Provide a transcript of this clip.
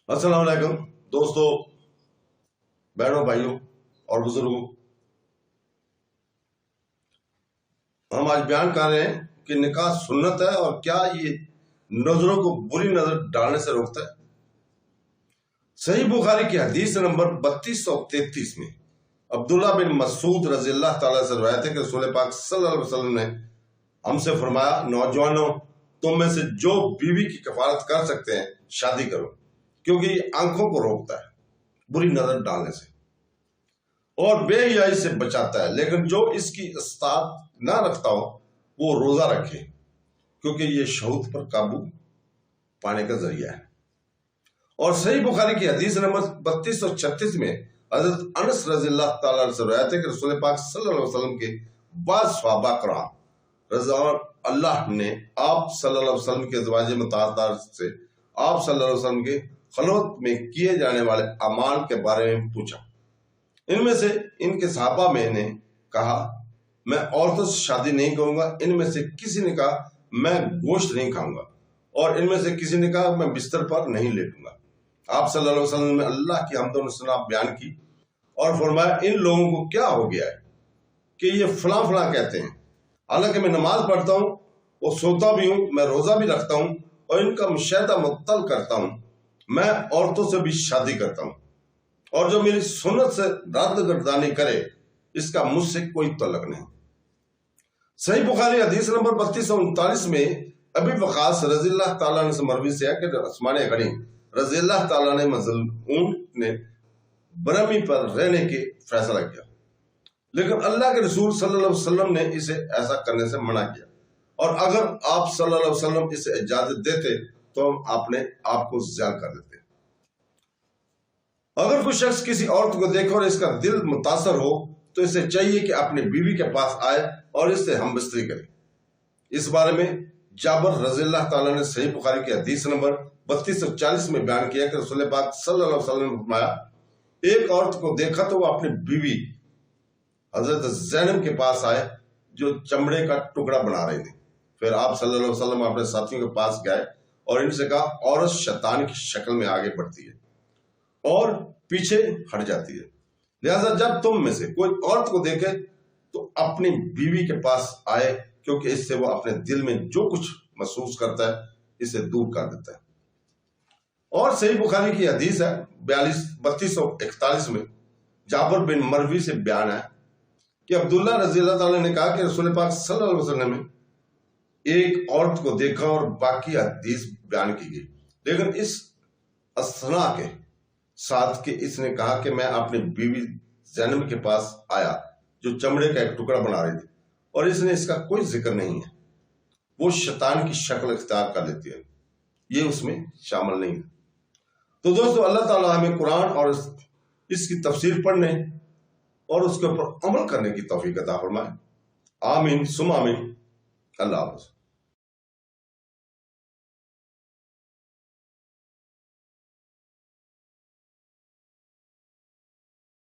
السلام علیکم دوستو، بہنوں، بھائیوں اور بزرگوں، ہم آج بیان کر رہے ہیں کہ نکاح سنت ہے اور کیا یہ نظروں کو بری نظر ڈالنے سے روکتا ہے۔ صحیح بخاری کی حدیث نمبر 3233 میں عبداللہ بن مسعود رضی اللہ تعالیٰ سے روایت ہے کہ رسول پاک صلی اللہ علیہ وسلم نے ہم سے فرمایا، نوجوانوں، تم میں سے جو بیوی کی کفالت کر سکتے ہیں شادی کرو، کیونکہ یہ آنکھوں کو روکتا ہے بری نظر ڈالنے سے اور بے حیائی سے بچاتا ہے، لیکن جو اس کی استطاعت نہ رکھتا ہو وہ روزہ رکھے، کیونکہ یہ شہوت پر قابو پانے کا ذریعہ ہے۔ اور صحیح بخاری کی حدیث نمبر 3236 میں حضرت انس رضی اللہ تعالیٰ عنہ سے روایت ہے کہ رسول پاک صلی اللہ علیہ وسلم کے بعض صحابہ کرام رضی اللہ نے آپ صلی اللہ علیہ وسلم کے ازواج مطہرات سے آپ صلی اللہ علیہ وسلم کے خلوت میں کیے جانے والے اعمال کے بارے میں پوچھا۔ ان میں سے ان کے صحابہ میں نے کہا، میں عورتوں سے شادی نہیں کروں گا۔ ان میں سے کسی نے کہا، میں گوشت نہیں کھاؤں گا، اور ان میں سے کسی نے کہا، میں بستر پر نہیں لیٹوں گا۔ آپ صلی اللہ علیہ وسلم نے اللہ کی حمد و ثنا بیان کی اور فرمایا، ان لوگوں کو کیا ہو گیا ہے کہ یہ فلاں فلاں کہتے ہیں، حالانکہ میں نماز پڑھتا ہوں اور سوتا بھی ہوں، میں روزہ بھی رکھتا ہوں اور ان کا مشاہدہ مطلع کرتا ہوں، میں عورتوں سے بھی شادی کرتا ہوں، اور جو میری سنت سے رد گردانی کرے اس کا مجھ سے کوئی تعلق نہیں۔ صحیح بخاری حدیث نمبر 3239 میں ابی وقاص رضی اللہ تعالیٰ عنہ سے مروی سے ہے کہ عثمان غنی رضی اللہ تعالیٰ نے مظلوم نے برہمی پر رہنے کے فیصلہ کیا، لیکن اللہ کے رسول صلی اللہ علیہ وسلم نے اسے ایسا کرنے سے منع کیا، اور اگر آپ صلی اللہ علیہ وسلم اسے اجازت دیتے تو ہم اپنے آپ کو ضائع کر دیتے۔ اگر کوئی شخص کسی عورت کو دیکھے اور اس کا دل متاثر ہو تو اسے چاہیے کہ اپنی بیوی کے پاس آئے اور اس سے ہم بستری کرے۔ اس بارے میں جابر رضی اللہ تعالیٰ نے صحیح بخاری کی حدیث نمبر 3240 میں بیان کیا کہ رسول پاک صلی اللہ علیہ وسلم نے فرمایا، ایک عورت کو دیکھا تو وہ اپنی بیوی حضرت زینب کے پاس آئے جو چمڑے کا ٹکڑا بنا رہی تھی۔ پھر آپ صلی اللہ علیہ وسلم اپنے ساتھیوں کے پاس گئے اور ان سے کہا، عورت شیطان کی شکل میں آگے بڑھتی ہے اور پیچھے ہٹ جاتی ہے، لہذا جب تم میں سے کوئی عورت کو دیکھے تو اپنی بیوی کے پاس آئے، کیونکہ اس سے وہ اپنے دل میں جو کچھ محسوس کرتا ہے اسے دور کر دیتا ہے۔ اور صحیح بخاری کی حدیث ہے 3241 میں جابر بن مروی سے بیان ہے کہ عبداللہ رضی اللہ تعالیٰ نے کہا کہ رسول پاک صلی اللہ علیہ وسلم نے ایک عورت کو دیکھا اور باقی حدیث بیان کی گئی، لیکن اس اثنا کے ساتھ کہ اس نے کہا کہ میں اپنی بیوی زینب کے پاس آیا جو چمڑے کا ایک ٹکڑا بنا رہی تھی، اور اس نے اس کا کوئی ذکر نہیں ہے، وہ شیطان کی شکل اختیار کر لیتی ہے، یہ اس میں شامل نہیں ہے۔ تو دوستو، اللہ تعالیٰ ہمیں قرآن اور اس کی تفسیر پڑھنے اور اس کے اوپر عمل کرنے کی توفیق عطا فرمائے۔ آمین ثم آمین۔ اللہ حافظ۔